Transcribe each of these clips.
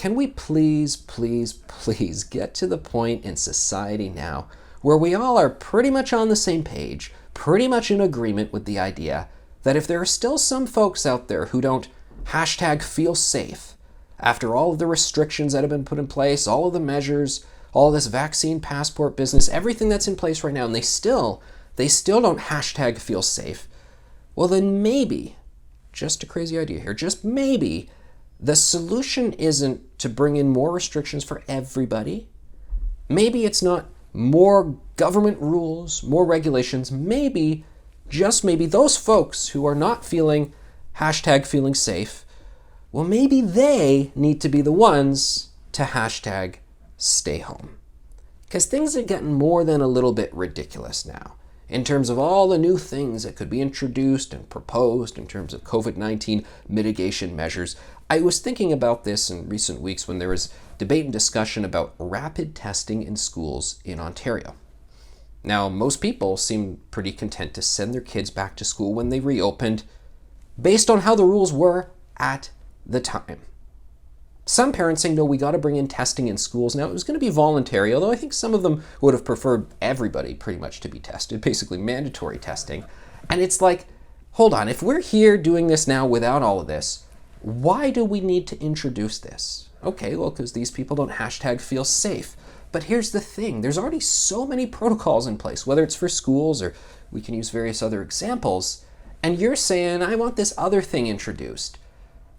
can we please, please, please get to the point in society now where we all are pretty much on the same page, pretty much in agreement with the idea that if there are still some folks out there who don't hashtag feel safe after all of the restrictions that have been put in place, all of the measures, all this vaccine passport business, everything that's in place right now, and they still don't hashtag feel safe, well then maybe, just a crazy idea here, just maybe the solution isn't to bring in more restrictions for everybody. Maybe it's not more government rules, more regulations. Maybe, just maybe, those folks who are not feeling hashtag feeling safe, well, maybe they need to be the ones to hashtag stay home. Because things are getting more than a little bit ridiculous now in terms of all the new things that could be introduced and proposed in terms of COVID-19 mitigation measures. I was thinking about this in recent weeks when there was debate and discussion about rapid testing in schools in Ontario. Now, most people seem pretty content to send their kids back to school when they reopened based on how the rules were at the time. Some parents saying, no, we got to bring in testing in schools. Now, it was going to be voluntary, although I think some of them would have preferred everybody pretty much to be tested, basically mandatory testing. And it's like, hold on, if we're here doing this now without all of this, why do we need to introduce this? Okay, well, because these people don't hashtag feel safe. But here's the thing, there's already so many protocols in place, whether it's for schools or we can use various other examples, and you're saying, I want this other thing introduced.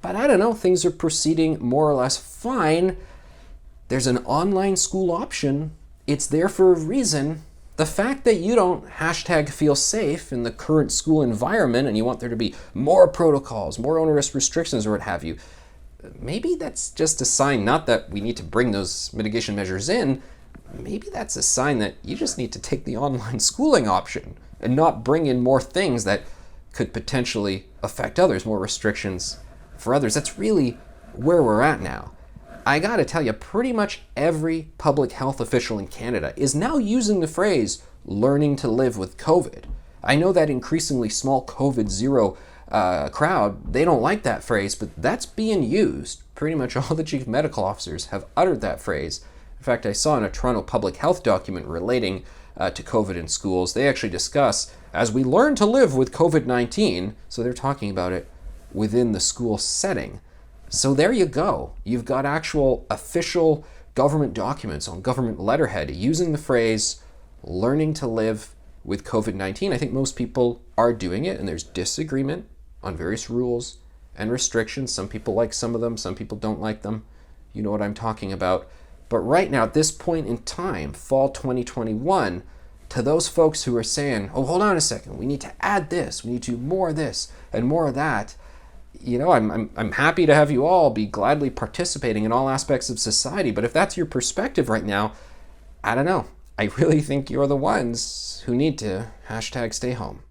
But I don't know, things are proceeding more or less fine. There's an online school option. It's there for a reason. The fact that you don't hashtag feel safe in the current school environment and you want there to be more protocols, more onerous restrictions or what have you, maybe that's just a sign, not that we need to bring those mitigation measures in, maybe that's a sign that you just need to take the online schooling option and not bring in more things that could potentially affect others, more restrictions for others. That's really where we're at now. I gotta tell you, pretty much every public health official in Canada is now using the phrase learning to live with COVID. I know that increasingly small COVID zero crowd, they don't like that phrase, but that's being used. Pretty much all the chief medical officers have uttered that phrase. In fact, I saw in a Toronto public health document relating to COVID in schools, they actually discuss as we learn to live with COVID-19, so they're talking about it within the school setting. So there you go. You've got actual official government documents on government letterhead using the phrase learning to live with COVID-19. I think most people are doing it, and there's disagreement on various rules and restrictions. Some people like some of them, some people don't like them. You know what I'm talking about. But right now, at this point in time, fall 2021, to those folks who are saying, oh, hold on a second, we need to add this, we need to do more of this and more of that, you know, I'm happy to have you all be gladly participating in all aspects of society, but if that's your perspective right now, I don't know. I really think you're the ones who need to hashtag stay home.